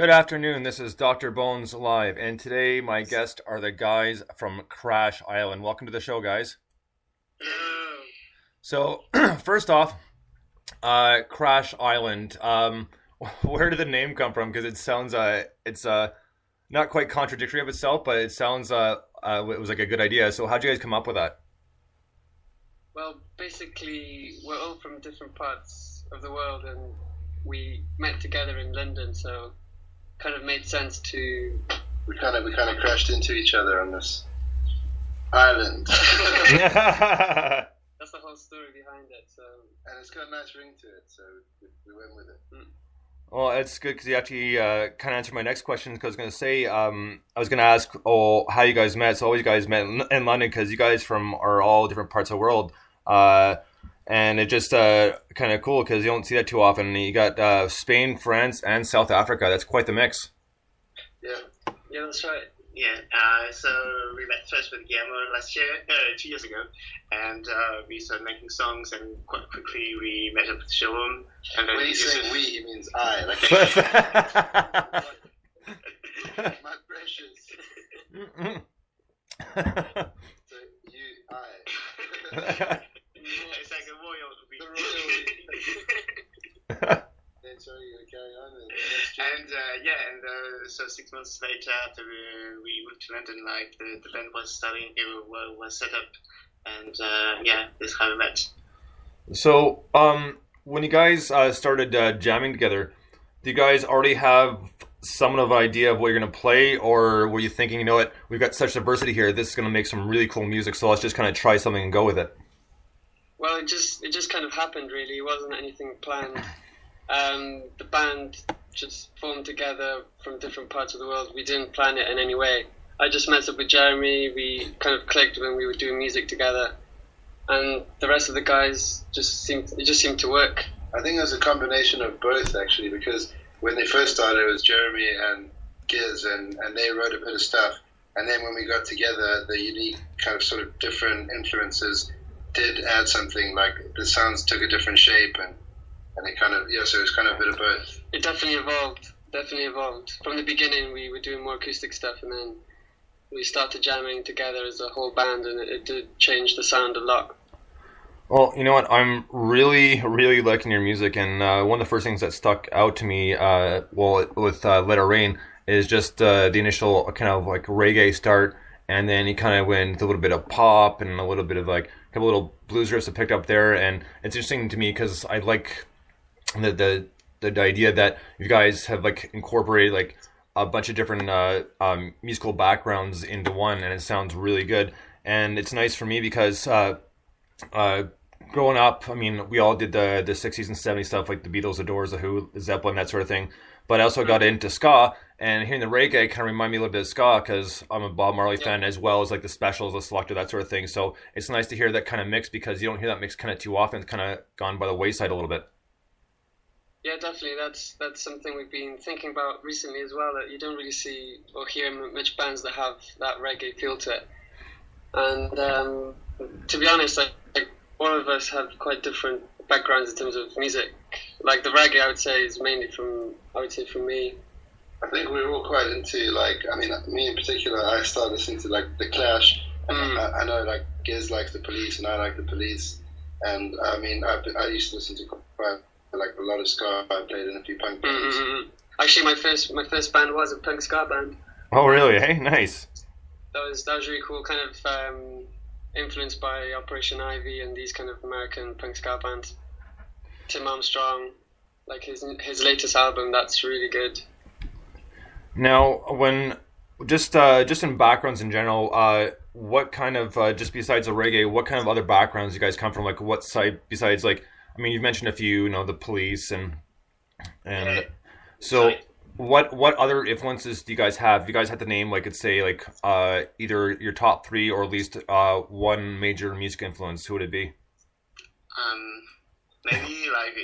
Good afternoon. This is Dr. Bones Live, and today my guests are the guys from Crash Island. Welcome to the show, guys. Hello. So, first off, Crash Island. Where did the name come from? Because it sounds, it's not quite contradictory of itself, but it sounds, it was like a good idea. So, how'd you guys come up with that? Well, basically, we're all from different parts of the world, and we met together in London, so kind of made sense to. We kind of crashed into each other on this island. That's the whole story behind it. So. And it's got a nice ring to it, so we went with it. Well, it's good because you actually kind of answered my next question. Because I was going to say, I was going to ask, how you guys met. So, all you guys met in London because you guys are all different parts of the world. And it just kind of cool because you don't see that too often. You got Spain, France, and South Africa. That's quite the mix. Yeah, that's right. Yeah, so we met first with Guillermo last year, 2 years ago, and we started making songs, and quite quickly we met up at the showroom. And then When he's saying we, he means I. Like, my precious. So you, I. It's like a royal. The royal. Then sorry, you carry on. And so 6 months later, after we moved to London, like the band was starting, it was set up, and this is how we met. So, when you guys started jamming together, do you guys already have some of idea of what you're going to play, or were you thinking, you know what, we've got such diversity here, this is going to make some really cool music, so let's just kind of try something and go with it? Well, it just kind of happened, really. It wasn't anything planned. The band just formed together from different parts of the world. We didn't plan it in any way. I just met up with Jeremy. We kind of clicked when we were doing music together, and the rest of the guys just seemed to work. I think it was a combination of both, actually, because when they first started, it was Jeremy and Giz, and they wrote a bit of stuff. And then when we got together, the unique kind of sort of different influences did add something, like the sounds took a different shape, and it kind of, so it was kind of a bit of both. It definitely evolved. From the beginning, we were doing more acoustic stuff, and then we started jamming together as a whole band, and it did change the sound a lot. Well, you know what? I'm really, really liking your music, and one of the first things that stuck out to me, with Let It Rain, is just the initial kind of like reggae start, and then he kind of went with a little bit of pop and a little bit of like a couple little blues riffs that picked up there, and it's interesting to me because I like the idea that you guys have like incorporated like a bunch of different musical backgrounds into one, and it sounds really good. And it's nice for me because growing up, I mean, we all did the 60s and 70s stuff like the Beatles, the Doors, the Who, Zeppelin, that sort of thing. But I also got into ska, and hearing the reggae kind of reminded me a little bit of ska because I'm a Bob Marley fan, as well as like the Specials, the Selector, that sort of thing. So it's nice to hear that kind of mix because you don't hear that mix kind of too often. It's kind of gone by the wayside a little bit. Yeah, definitely. That's something we've been thinking about recently as well, that you don't really see or hear much bands that have that reggae feel to it. And to be honest, like all of us have quite different backgrounds in terms of music. Like the reggae, I would say, is mainly from me. I think we were all quite into, like, I mean, me in particular, I started listening to like The Clash. I know like Giz likes The Police, and I like The Police. And I mean, I used to listen to quite like a lot of ska. I played in a few punk bands. Actually, my first band was a punk ska band. Oh, really? Hey, nice. That was really cool. Kind of influenced by Operation Ivy and these kind of American punk ska bands. Tim Armstrong, like his latest album, that's really good. Now, when just in backgrounds in general, what kind of just besides the reggae, what kind of other backgrounds you guys come from? Like, what side besides, like, I mean, you've mentioned a few, The Police and so what other influences do you guys have? If you guys had to name, like, could say like either your top three or at least one major music influence, who would it be? Maybe like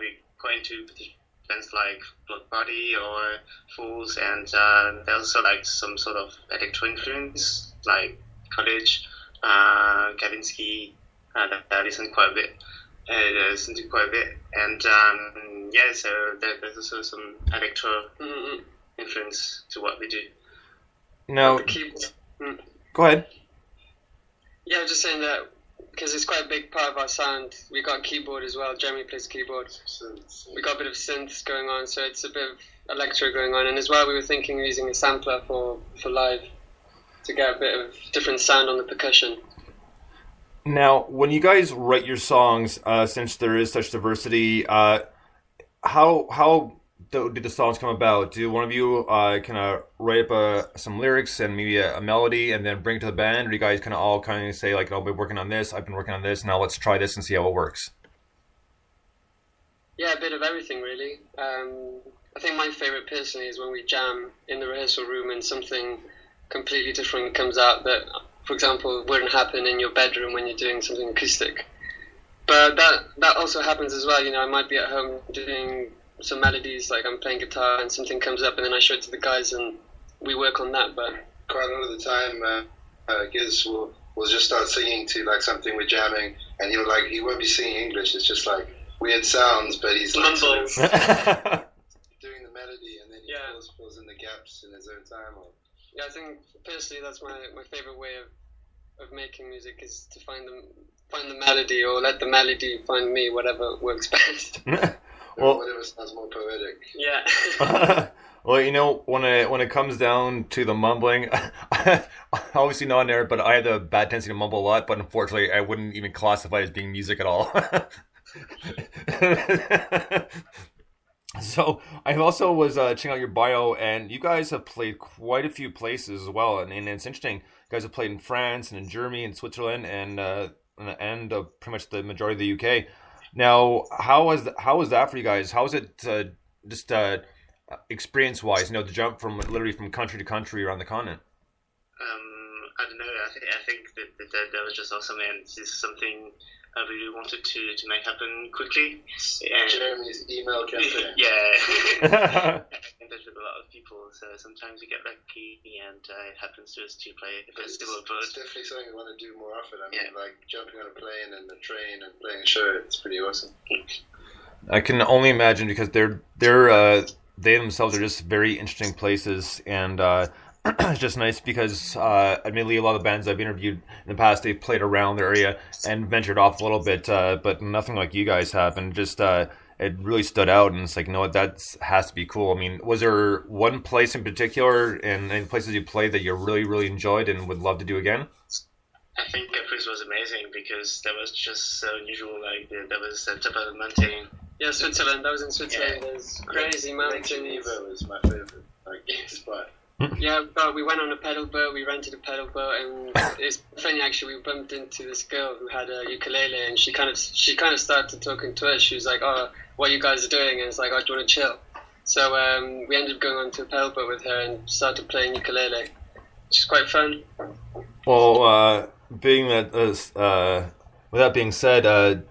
we got into bands like Block Party or Fools, and there's also like some sort of electro influence like College, Kavinsky, that I listen quite a bit. listen to quite a bit, and so there's also some electro influence to what we do. Now, The keyboard. go ahead. Yeah, I was just saying that because it's quite a big part of our sound. We got keyboard as well. Jeremy plays keyboard. We got a bit of synths going on, so it's a bit of electro going on. And as well, we were thinking of using a sampler for live to get a bit of different sound on the percussion. Now, when you guys write your songs, since there is such diversity, how do the songs come about? Do one of you kind of write up some lyrics and maybe a melody and then bring it to the band? Or do you guys kind of say, like, I've been working on this, I've been working on this, now let's try this and see how it works? Yeah, a bit of everything, really. I think my favourite personally is when we jam in the rehearsal room and something completely different comes out that, for example, wouldn't happen in your bedroom when you're doing something acoustic. But that also happens as well. I might be at home doing some melodies, like I'm playing guitar and something comes up and then I show it to the guys and we work on that. But quite a lot of the time, Giz will just start singing to like something we're jamming, and he won't be singing English. It's just like weird sounds, but he's like sort of doing the melody, and then he fills in the gaps in his own time. Yeah, I think personally that's my favorite way of making music is to find the melody or let the melody find me, whatever works best. Well, whatever sounds more poetic. Yeah. Well, when it comes down to the mumbling, obviously not in there, but I have the bad tendency to mumble a lot. But unfortunately, I wouldn't even classify it as being music at all. So I also was checking out your bio, and you guys have played quite a few places as well. And it's interesting. You guys have played in France and in Germany and Switzerland and pretty much the majority of the UK. Now, how was that for you guys? How was it experience-wise? To jump from literally from country to country around the continent. I don't know. I think that was just awesome, and this is something I really wanted to make happen quickly. And Jeremy's email cafe. Yeah. In touch with a lot of people, so sometimes you get lucky, and it happens to us to play a festival. But it's definitely something we want to do more often. I mean, like jumping on a plane and a train and playing a show. It's pretty awesome. I can only imagine because they themselves are just very interesting places, and it's just nice because admittedly a lot of the bands I've interviewed in the past, they've played around their area and ventured off a little bit, but nothing like you guys have, and just it really stood out, and it's like, that has to be cool. I mean, was there one place in particular and any places you played that you really, really enjoyed and would love to do again? I think Caprice was amazing because that was just so unusual. Like that was at the top of the mountain. Yeah, Switzerland. That was in Switzerland. Yeah. There's crazy mountains. Geneva was my favorite spot. Yeah, but we went on a pedal boat. We rented a pedal boat, and it's funny actually. We bumped into this girl who had a ukulele, and she kind of started talking to us. She was like, "Oh, what you guys are doing?" And it's like, "Oh, do you want to chill?" So we ended up going onto a pedal boat with her and started playing ukulele, which is quite fun. Well, being that with that being said, do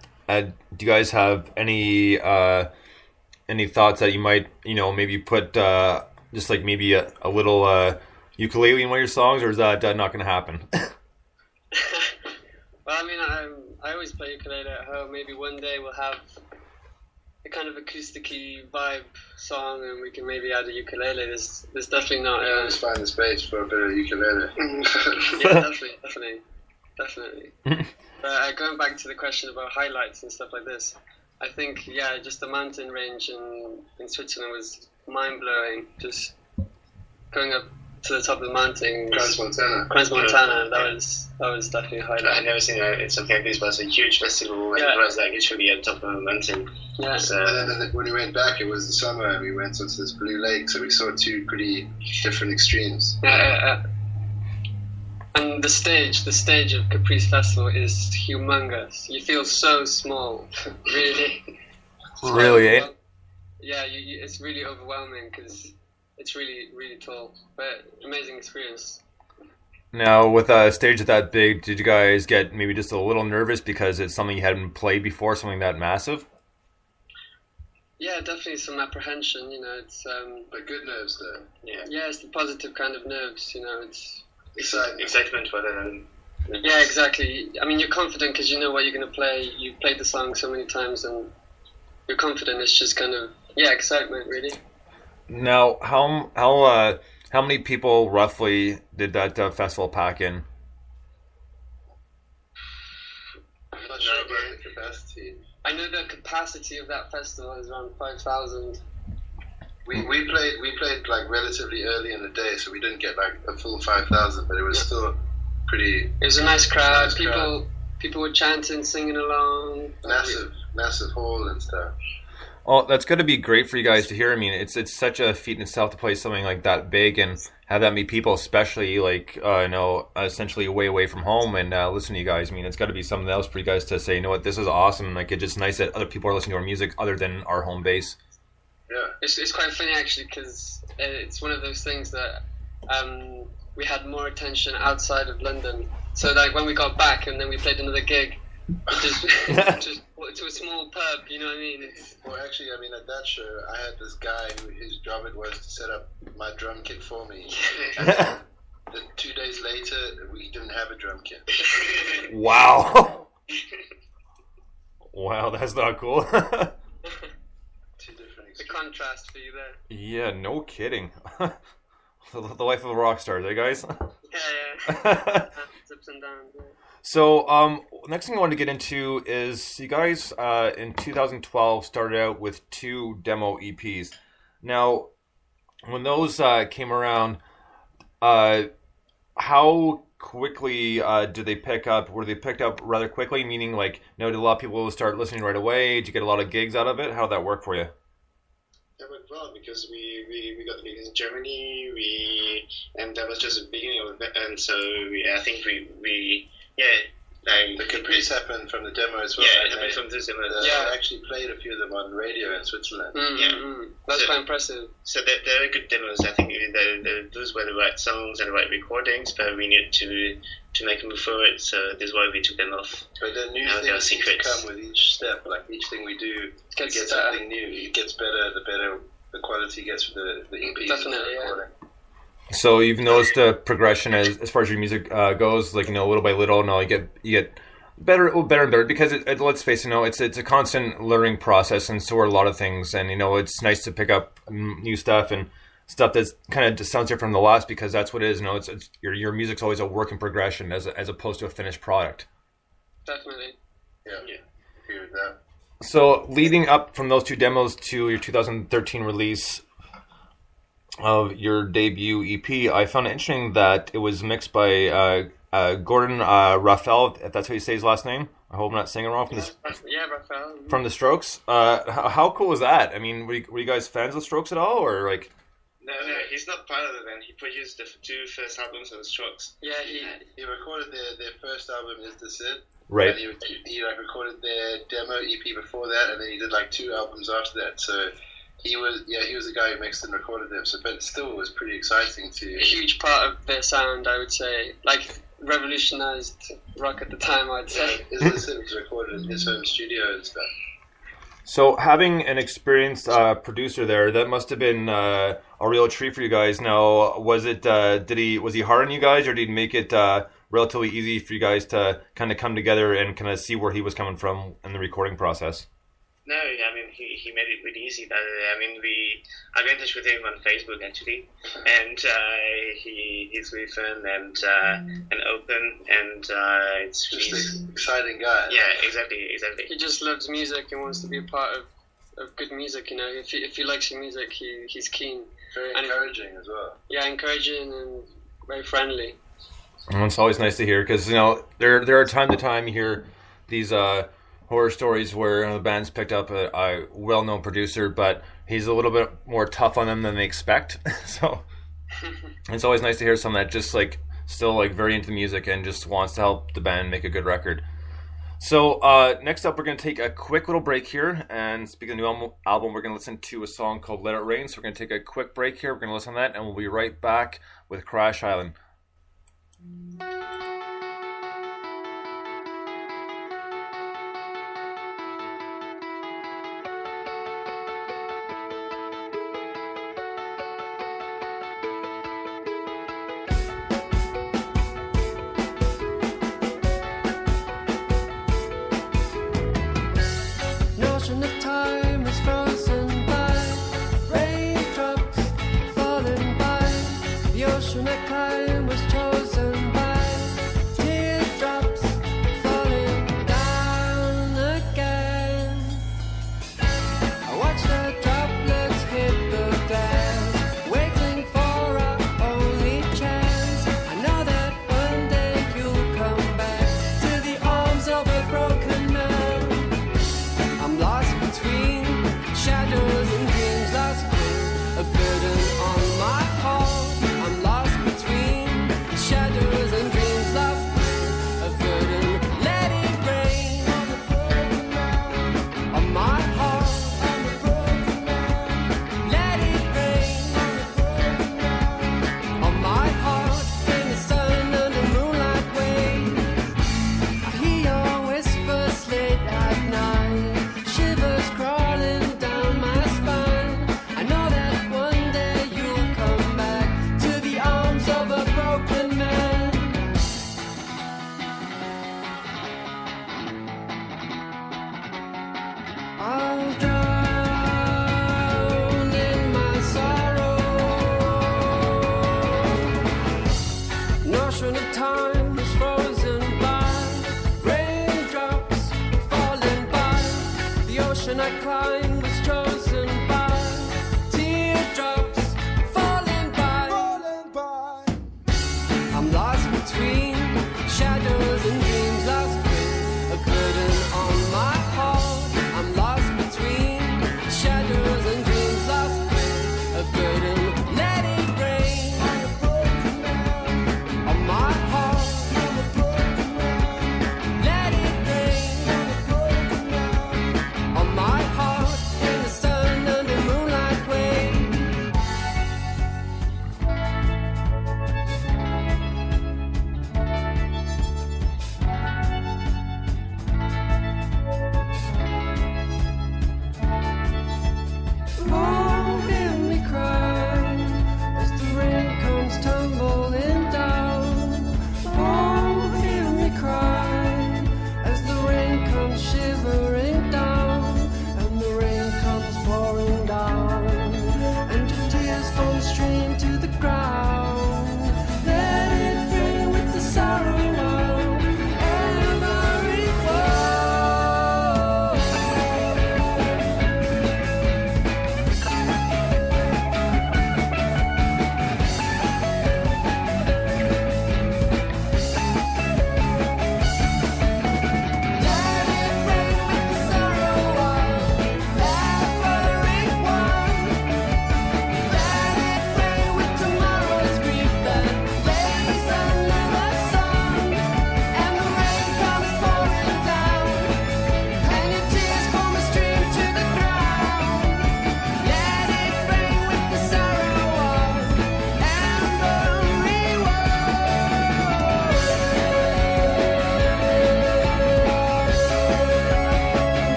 you guys have any thoughts that you might maybe put just like maybe a little ukulele in one of your songs, or is that not going to happen? Well, I mean, I always play ukulele at home. Maybe one day we'll have a kind of acoustic-y vibe song, and we can maybe add a ukulele. There's definitely not. Just find the space for a bit of ukulele. Yeah, definitely. But going back to the question about highlights and stuff like this, I think just the mountain range in Switzerland was mind-blowing. Just going up to the top of the mountain, Crans-Montana. That was definitely a highlight. I've never seen something like this, but it's a huge festival, and it was like literally at the top of a mountain. Yeah. So, and then when we went back, it was the summer, and we went onto this blue lake, so we saw two pretty different extremes. Yeah. And the stage of Caprice Festival is humongous. You feel so small, really. Really, eh? Yeah, it's really overwhelming because it's really, really tall. But amazing experience. Now, with a stage that big, did you guys get maybe just a little nervous because it's something you hadn't played before, something that massive? Yeah, definitely some apprehension. It's But good nerves, though. yeah, it's the positive kind of nerves. It's excitement rather than Yeah, exactly. I mean, you're confident because you know what you're going to play. You've played the song so many times, and you're confident. It's just kind of excitement, really. Now, how many people roughly did that festival pack in? I'm not sure about the capacity. I know the capacity of that festival is around 5,000. We played like relatively early in the day, so we didn't get like a full 5,000, but it was still pretty. It was a nice crowd. People were chanting, singing along. Massive hall and stuff. Oh, that's going to be great for you guys to hear. I mean, it's such a feat in itself to play something like that big and have that many people, especially like essentially way away from home and listen to you guys. I mean, it's got to be something else for you guys to say, you know what, this is awesome. Like, it's just nice that other people are listening to our music other than our home base. Yeah, it's quite funny actually because it's one of those things that we had more attention outside of London. So like when we got back and then we played another gig, just to a small pub, you know what I mean? Well, actually, I mean, at that show, I had this guy whose job it was to set up my drum kit for me. And then 2 days later, we didn't have a drum kit. Wow. Wow, that's not cool. Two different The contrast for you there. Yeah, no kidding. The life of a rock star, eh, guys? Yeah. Ups and downs. Yeah. So, next thing I wanted to get into is you guys in 2012 started out with 2 demo EPs. Now, when those came around, how quickly did they pick up? Were they picked up rather quickly? Meaning, like, did a lot of people start listening right away? Did you get a lot of gigs out of it? How did that work for you? That went well because we got the gigs in Germany. And that was just the beginning of it. And so I think we The Caprice happened from the demo as well. Yeah, it happened from the demo. I actually played a few of them on radio in Switzerland. That's quite impressive. So they're good demos. I think those were the right songs and the right recordings, but we needed to make a move forward. So this is why we took them off. But the new things seem to come with each step. Like each thing we do, we get something new. It gets better. The better the quality gets for the EPs. Definitely, yeah. So you've noticed the progression as far as your music goes, like little by little. You get better and better because let's face it, it's a constant learning process, and so are a lot of things. And it's nice to pick up new stuff and stuff that's kind of just sounds different from the last because that's what it is. It's your music's always a work in progression as opposed to a finished product. Definitely. Yeah. Agree with that. So leading up from those 2 demos to your 2013 release of your debut EP, I found it interesting that it was mixed by Gordon Raphael, if that's how you say his last name. I hope I'm not saying it wrong. Raphael. From the Strokes. How cool was that? I mean, were you guys fans of the Strokes at all, or like? No, he's not part of the band. He produced the 2 first albums of the Strokes. Yeah, he recorded their first album, Is This It? Right. And he recorded their demo EP before that, and then he did 2 albums after that. So he was the guy who mixed and recorded them. So, but still, it was pretty exciting to. A huge part of their sound, I would say, revolutionized rock at the time. I'd say. Is This It was recorded in his home studio and stuff. So having an experienced producer there, that must have been a real treat for you guys. Now, was it? Was he hard on you guys, or did he make it relatively easy for you guys to kind of come together and kind of see where he was coming from in the recording process? No, I mean he made it really easy. I got in touch with him on Facebook actually, and he's really fun and open, and it's just an exciting guy. Yeah, exactly. He just loves music and wants to be a part of good music. If he likes your music, he's keen. Very encouraging as well. Yeah, encouraging and very friendly. And it's always nice to hear because there are time to time you hear these horror stories where the band's picked up a well-known producer, but he's a little bit more tough on them than they expect. So it's always nice to hear someone that just still very into music and just wants to help the band make a good record. So next up, we're going to take a quick little break here, and speaking of the new album, we're going to listen to a song called Let It Rain. So we're going to take a quick break here. We're going to listen to that, and we'll be right back with Crash Island.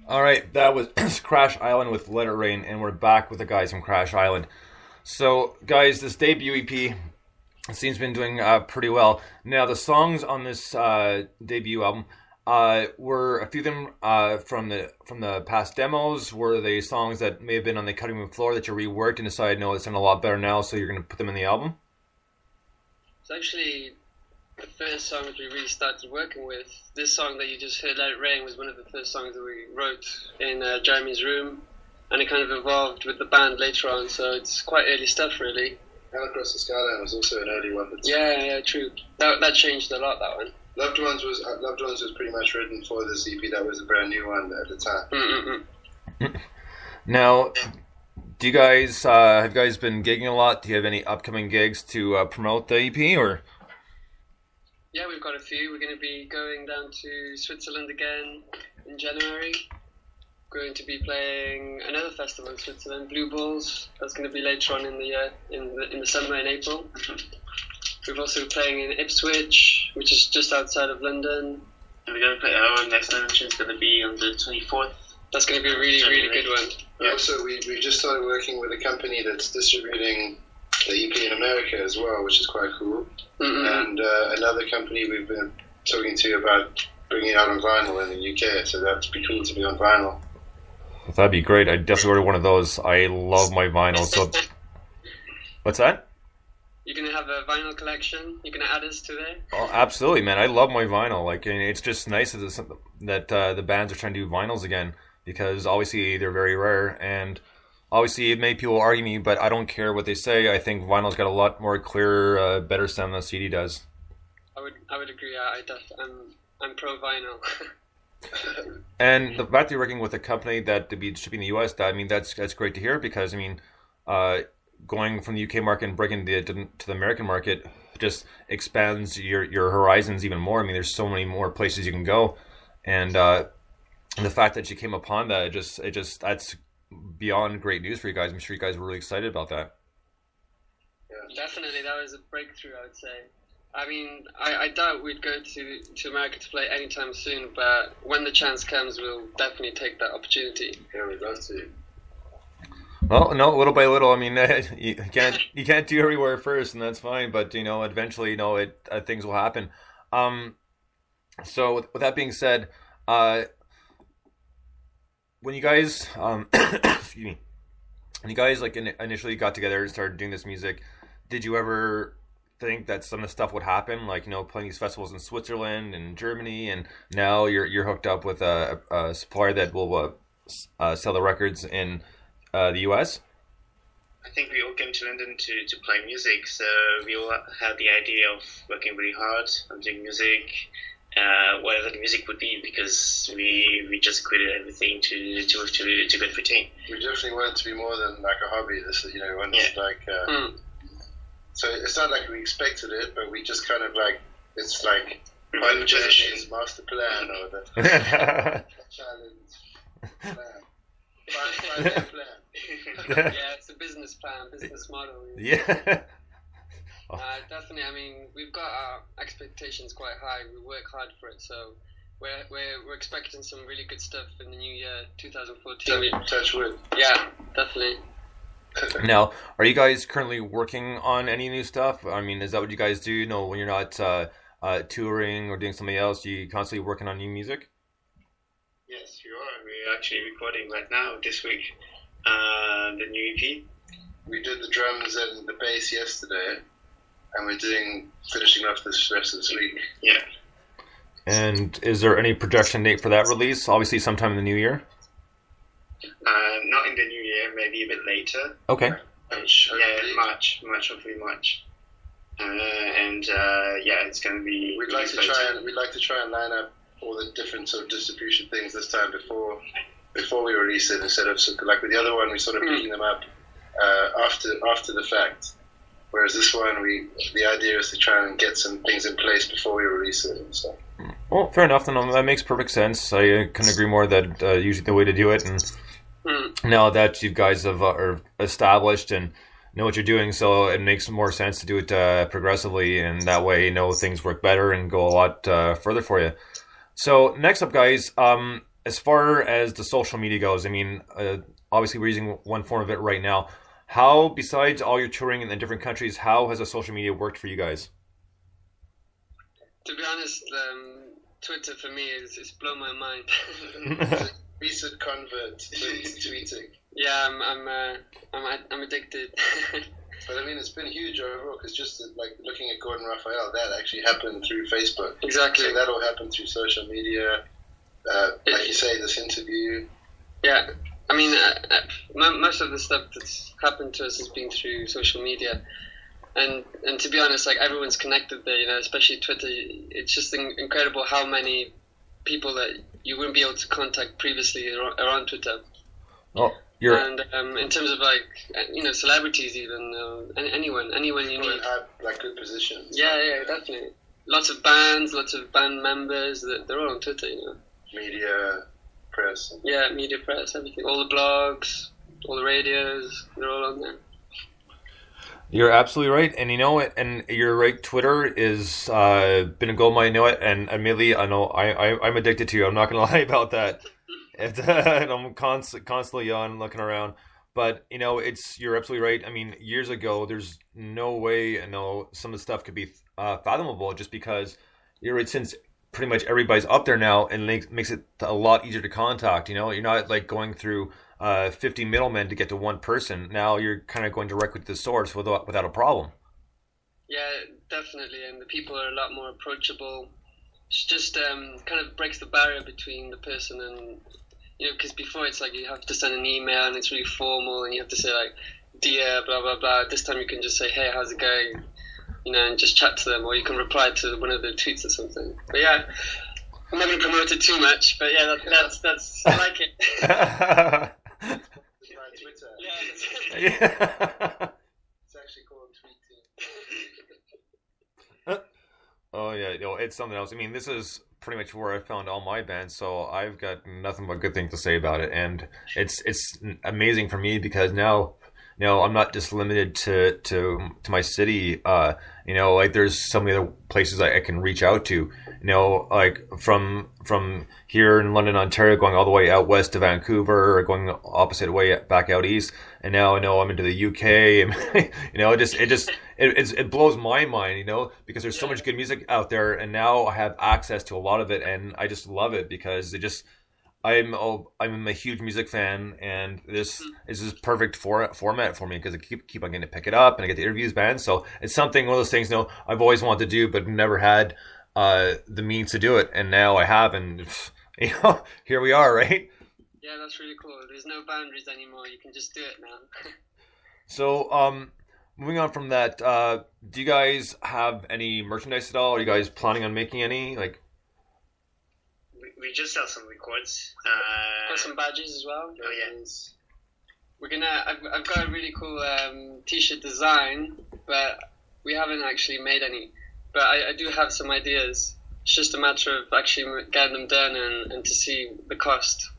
All right, that was Crash Island with Let It Rain, and we're back with the guys from Crash Island. So, guys, this debut EP seems to been doing pretty well. Now, the songs on this debut album were a few of them from the past demos. Were they songs that may have been on the cutting room floor that you reworked and decided, no, it's sound a lot better now, so you're going to put them in the album? It's actually the first song that we really started working with. This song that you just heard, Let It Rain, was one of the first songs that we wrote in Jeremy's room, and it kind of evolved with the band later on, so it's quite early stuff, really. And Across the Skyline was also an early one. Yeah, true. That changed a lot, that one. Loved Ones was pretty much written for this EP. That was a brand new one at the time. Now, do you guys have you guys been gigging a lot? Do you have any upcoming gigs to promote the EP, or? Yeah, we've got a few. We're going to be going down to Switzerland again in January. We're going to be playing another festival in Switzerland, Blue Balls. That's going to be later on in the year, in the summer in April. We've also been playing in Ipswich, which is just outside of London. And we're going to play our next lunch is going to be on the 24th. That's going to be a really, really good one. Yeah. Also, we just started working with a company that's distributing the EP in America as well, which is quite cool. And another company we've been talking to about bringing it out on vinyl in the UK, so that'd be cool to be on vinyl. That'd be great. I'd definitely order one of those. I love my vinyl. So, what's that? You're going to have a vinyl collection? You're going to add us to there? Oh, absolutely, man. I love my vinyl. Like, it's just nice that the bands are trying to do vinyls again, because obviously they're very rare, and obviously many people argue me, but I don't care what they say. I think vinyl's got a lot more clearer, better sound than the CD does. I would agree. I'm pro vinyl. And the fact that you're working with a company that to be shipping in the US, that's great to hear, because going from the UK market and breaking to the American market just expands your horizons even more. I mean, there's so many more places you can go, and the fact that you came upon that, that's beyond great news for you guys. I'm sure you guys were really excited about that. Yeah. Definitely, that was a breakthrough, I would say. I mean, I doubt we'd go to America to play anytime soon, but when the chance comes, we'll definitely take that opportunity. Yeah, we'd love to. Well, no, little by little. I mean, you can't do everywhere first, and that's fine. But eventually, things will happen. So with that being said, when you guys, excuse me, when you guys initially got together and started doing this music, did you ever think that some of the stuff would happen, like playing these festivals in Switzerland and Germany, and now you're hooked up with a supplier that will sell the records in the US? I think we all came to London to play music, so we all had the idea of working really hard on doing music, whatever the music would be, because we just quitted everything to Great Britain. We definitely wanted to be more than like a hobby. This is So it's not like we expected it, but we just kind of it's like my Jeremy's master plan or the challenge plan. Five-year plan. Yeah, it's a business model. Yeah. Definitely. I mean, we've got our expectations quite high. We work hard for it, so we're expecting some really good stuff in the new year, 2014. Touch wood. Yeah, definitely. Now, are you guys currently working on any new stuff? I mean, is that what you guys do? When you're not touring or doing something else, you constantly working on new music? Yes, we are. We're actually recording right now this week the new EP. We did the drums and the bass yesterday, and we're finishing off this rest of this week. Yeah. And is there any projection date for that release? Obviously, sometime in the new year. Not in the new year, maybe a bit later. Okay. March, hopefully March. It's going to be. We'd like to try and line up all the different sort of distribution things this time before we release it, instead of like with the other one, we're sort of picking them up after the fact. Whereas this one, the idea is to try and get some things in place before we release it and stuff. Well, fair enough. Then that makes perfect sense. I couldn't agree more that usually the way to do it. And now that you guys are established and know what you're doing, so it makes more sense to do it progressively, and that way things work better and go a lot further for you. So next up, guys, as far as the social media goes, I mean, obviously we're using one form of it right now. How, besides all your touring in the different countries, how has the social media worked for you guys? To be honest, Twitter for me is it's blown my mind. Recent convert to tweeting. Yeah, I'm addicted. But I mean, it's been huge overall because just like looking at Gordon Raphael, that actually happened through Facebook. Exactly. So that all happened through social media. Like you say, this interview. Yeah, I mean, most of the stuff that's happened to us has been through social media, and to be honest, like everyone's connected there. You know, especially Twitter. It's just incredible how many people that you wouldn't be able to contact previously are on Twitter. Oh. And in terms of like celebrities, even anyone you need, like good positions. Yeah, definitely. Lots of bands, lots of band members. They're all on Twitter, you know. Media, press. Yeah, media, press, everything. All the blogs, all the radios. They're all on there. You're absolutely right, and you know it. And you're right. Twitter is been a gold mine. I know it, and admittedly, I know I'm addicted to you. I'm not going to lie about that. And I'm constantly on looking around, but you know, you're absolutely right. I mean, years ago, there's no way, some of the stuff could be fathomable, just because you're right. Since pretty much everybody's up there now, and makes it a lot easier to contact. You know, you're not like going through 50 middlemen to get to one person. Now you're kind of going directly to the source without a problem. Yeah, definitely, and the people are a lot more approachable. It's just kind of breaks the barrier between the person and. You know, because before it's like you have to send an email and it's really formal and you have to say like, dear, blah, blah, blah. This time you can just say, hey, how's it going? You know, and just chat to them, or you can reply to one of their tweets or something. But yeah, I'm not going to promote it too much, but yeah, that's I like it. Twitter. Yeah. It's actually called tweeting. Oh yeah, it's something else. I mean, this is pretty much where I found all my bands, so I've got nothing but good things to say about it, and it's amazing for me because now I'm not just limited to my city. Like there's so many other places I can reach out to. Like from here in London, Ontario, going all the way out west to Vancouver, or going the opposite way back out east, and now I know I'm into the UK, and it blows my mind, because there's so much good music out there, and now I have access to a lot of it, and I just love it because I'm a huge music fan, and this is perfect format for me because I keep on getting to pick it up and I get the interviews band. So it's one of those things I've always wanted to do, but never had the means to do it, and now I have, and here we are, right? Yeah, that's really cool. There's no boundaries anymore. You can just do it now. So, moving on from that, do you guys have any merchandise at all? Are you guys planning on making any? Like, we just sell some records. Got some badges as well. Oh yeah. We're gonna. I've got a really cool T-shirt design, but we haven't actually made any. But I do have some ideas. It's just a matter of actually getting them done and to see the cost.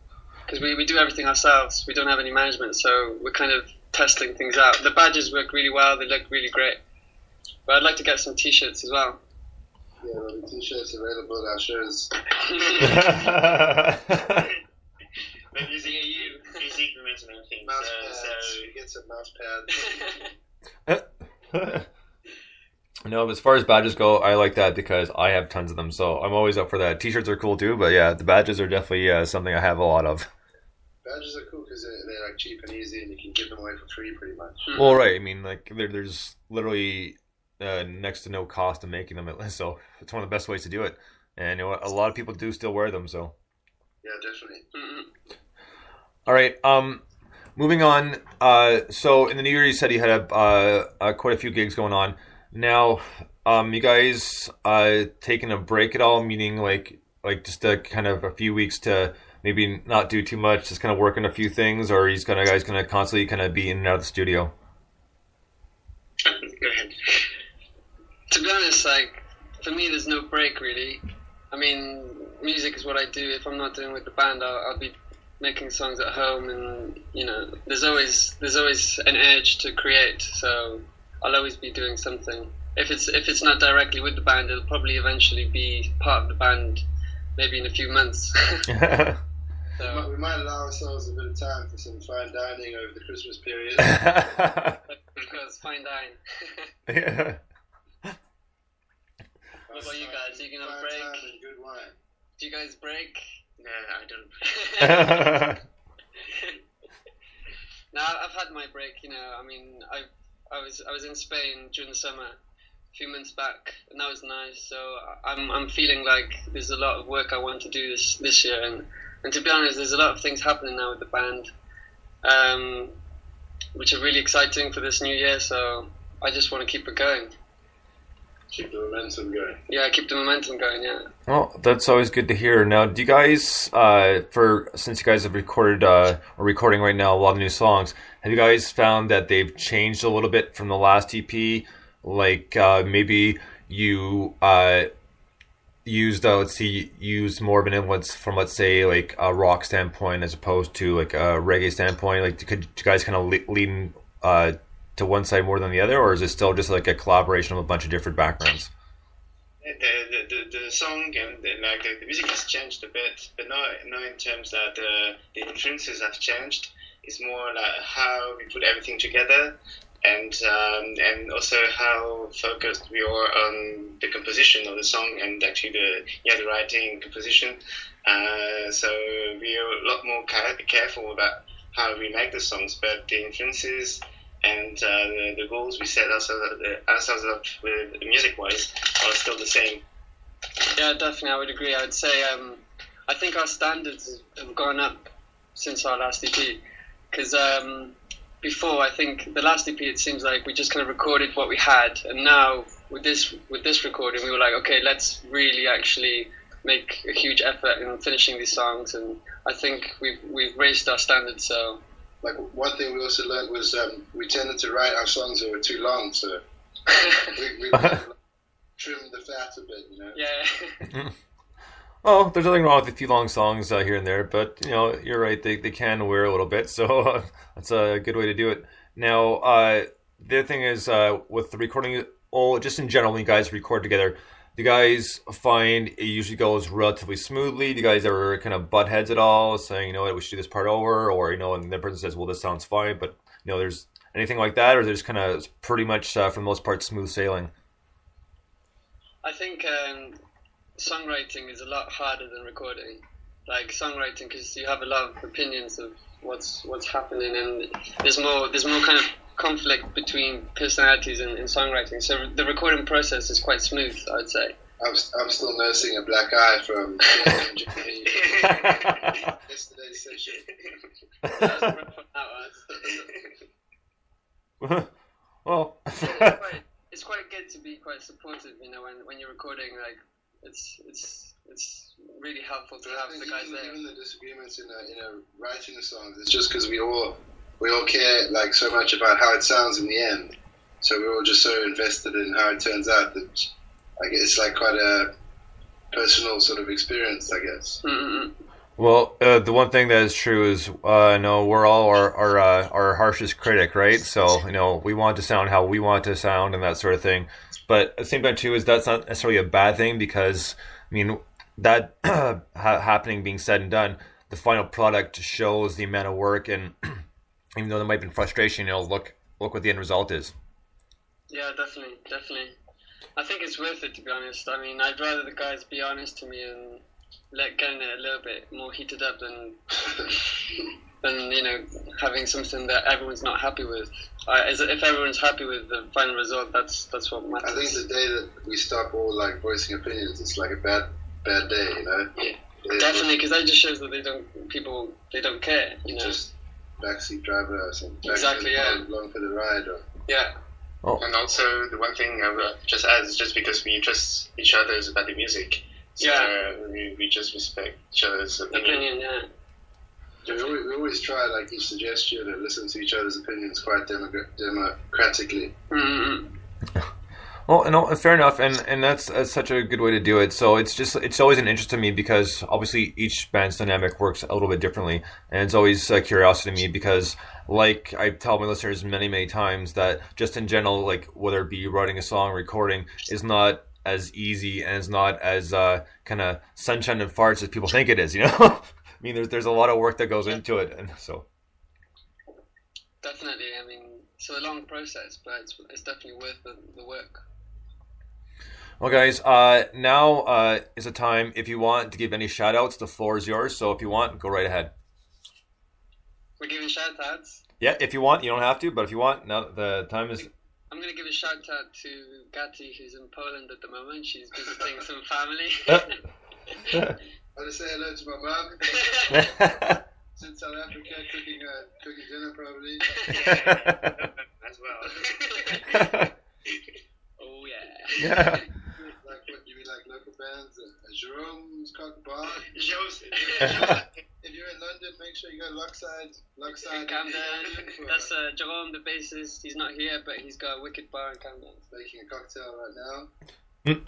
Because we do everything ourselves. We don't have any management, so we're kind of testing things out. The badges work really well. They look really great. But I'd like to get some T-shirts as well. Yeah, well, the T-shirts available at our shows. But using music remains the main thing. Mouse pads. You get some mouse pads. No, as far as badges go, I like that because I have tons of them, so I'm always up for that. T-shirts are cool too, but yeah, the badges are definitely something I have a lot of. Badges are cool because they're like cheap and easy, and you can give them away for free, pretty much. Well, right. I mean, like there's literally next to no cost in making them, so it's one of the best ways to do it. And a lot of people do still wear them, so. Yeah, definitely. Mm-hmm. All right. Moving on. So in the new year, you said you had quite a few gigs going on. Now, you guys taking a break at all? Meaning like just a kind of a few weeks to maybe not do too much, just kind of work on a few things, or are you guys gonna constantly kind of be in and out of the studio? Go ahead. To be honest, like for me, there's no break really. I mean, music is what I do. If I'm not doing with the band, I'll be making songs at home, and there's always an urge to create. So I'll always be doing something. If it's not directly with the band, it'll probably eventually be part of the band, maybe in a few months. So We might allow ourselves a bit of time for some fine dining over the Christmas period. because fine dine. Yeah. What about you guys? Are you gonna Fine break? time and good wine. Do you guys break? No, I don't. No, I've had my break. You know, I mean, I was in Spain during the summer, a few months back, and that was nice. So I'm feeling like there's a lot of work I want to do this year, and to be honest, there's a lot of things happening now with the band, which are really exciting for this new year. So I just want to keep it going. Keep the momentum going. Yeah, keep the momentum going. Yeah. Well, that's always good to hear. Now, do you guys, since you guys have recorded or recording right now a lot of new songs, have you guys found that they've changed a little bit from the last EP? Like maybe you used more of an influence from, let's say, like a rock standpoint as opposed to like a reggae standpoint. Like, could you guys kind of lean to one side more than the other, or is it still just like a collaboration of a bunch of different backgrounds? The song and the music has changed a bit, but not in terms that the influences have changed. It's more like how we put everything together, and also how focused we are on the composition of the song and actually the writing and composition. So we are a lot more careful about how we make the songs, but the influences and the goals we set ourselves up with music-wise are still the same. Yeah, definitely, I would agree. I would say I think our standards have gone up since our last EP, because before, I think the last EP, it seems like we just kind of recorded what we had, and now with this recording, we were like, okay, let's really actually make a huge effort in finishing these songs, and I think we've raised our standards. So. Like, one thing we also learned was we tended to write our songs that were too long, so we trimmed the fat a bit, you know? Yeah. Well, there's nothing wrong with a few long songs here and there, but you know, you're right, they can wear a little bit, so that's a good way to do it. Now, the other thing is with the recording, just in general, when you guys record together, do you guys find it usually goes relatively smoothly? Do you guys ever kind of butt heads at all, saying, you know what, we should do this part over, or, you know, and the person says, well, this sounds fine, but, you know, there's anything like that, or there's kind of pretty much, for the most part, smooth sailing? I think songwriting is a lot harder than recording. Like songwriting, because you have a lot of opinions of what's happening, and there's more kind of conflict between personalities in songwriting. So the recording process is quite smooth, I would say. I'm still nursing a black eye from yesterday's session. Well, it's quite good to be quite supportive, you know, when you're recording. Like it's really helpful to have the guys there. Even the disagreements in writing the songs, it's just because we all care like so much about how it sounds in the end. So we're all just so invested in how it turns out that like it's like quite a personal sort of experience, I guess. Mm-hmm. Well, the one thing that is true is, no, we're all our harshest critic, right? So, you know, we want to sound how we want to sound and that sort of thing. But at the same time, too, is that's not necessarily a bad thing, because, I mean, that happening, being said and done, the final product shows the amount of work, and even though there might have been frustration, you know, look what the end result is. Yeah, definitely. I think it's worth it, to be honest. I mean, I'd rather the guys be honest to me and getting it a little bit more heated up than you know, having something that everyone's not happy with. If everyone's happy with the final result, that's what matters. I think the day that we stop all like voicing opinions, it's like a bad day, you know. Yeah, definitely, because that just shows that they don't care, you know. Just backseat driver or something. Exactly, yeah. Along for the ride. Or... Yeah. Oh. And also the one thing I will just add is just because we trust each other about the music. So we just respect each other's opinion. Yeah. We always try, like, each suggestion and listen to each other's opinions quite democratically. Mm-hmm. Well, no, fair enough, and that's such a good way to do it. So it's always an interest to me, because obviously each band's dynamic works a little bit differently, and it's always a curiosity to me, because like I tell my listeners many times, that just in general, like whether it be writing a song, recording, is not as easy and it's not as kind of sunshine and farts as people think it is. I mean, there's a lot of work that goes into it, and so definitely. I mean, it's a long process, but it's definitely worth the work. Well, guys, now is the time. If you want to give any shout outs, the floor is yours. So if you want, go right ahead. We're giving shout outs? Yeah, if you want. You don't have to, but if you want, now the time is... I'm going to give a shout out to Gatti, who's in Poland at the moment. She's visiting some family. I want to say hello to my mum. She's in South Africa cooking dinner probably. Yeah, as well. Oh, Yeah. Like what you mean, like local bands? Jerome's Cock Bar. Joe's. If you're in London, make sure you go Lockside. in Camden. That's Jerome, the bassist. He's not here, but he's got a wicked bar in Camden. Making a cocktail right now.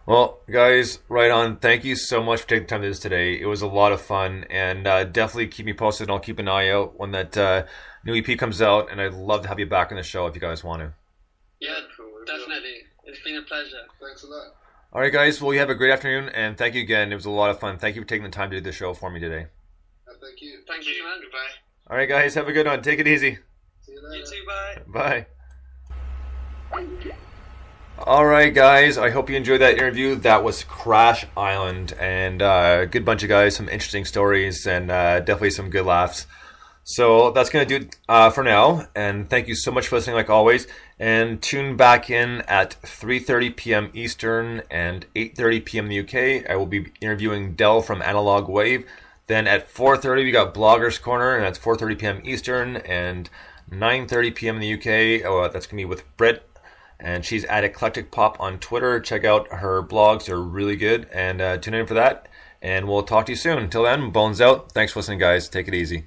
Well, guys, right on. Thank you so much for taking the time to do this today. It was a lot of fun, and definitely keep me posted, and I'll keep an eye out when that new EP comes out, and I'd love to have you back on the show if you guys want to. Yeah, definitely. It's been a pleasure. Thanks a lot. All right, guys. Well, you have a great afternoon, and thank you again. It was a lot of fun. Thank you for taking the time to do the show for me today. Thank you. Thank you, man. Goodbye. All right, guys. Have a good one. Take it easy. See you later. You too, bye. Bye. All right, guys. I hope you enjoyed that interview. That was Crash Island, and a good bunch of guys, some interesting stories, and definitely some good laughs. So that's going to do it for now, and thank you so much for listening, like always. And tune back in at 3:30 p.m. Eastern and 8:30 p.m. in the UK. I will be interviewing Del from Analog Wave. Then at 4:30 we got Bloggers Corner, and that's 4:30 p.m. Eastern and 9:30 p.m. in the UK. That's going to be with Britt, and she's at Eclectic Pop on Twitter. Check out her blogs; they're really good. And tune in for that. And we'll talk to you soon. Until then, bones out. Thanks for listening, guys. Take it easy.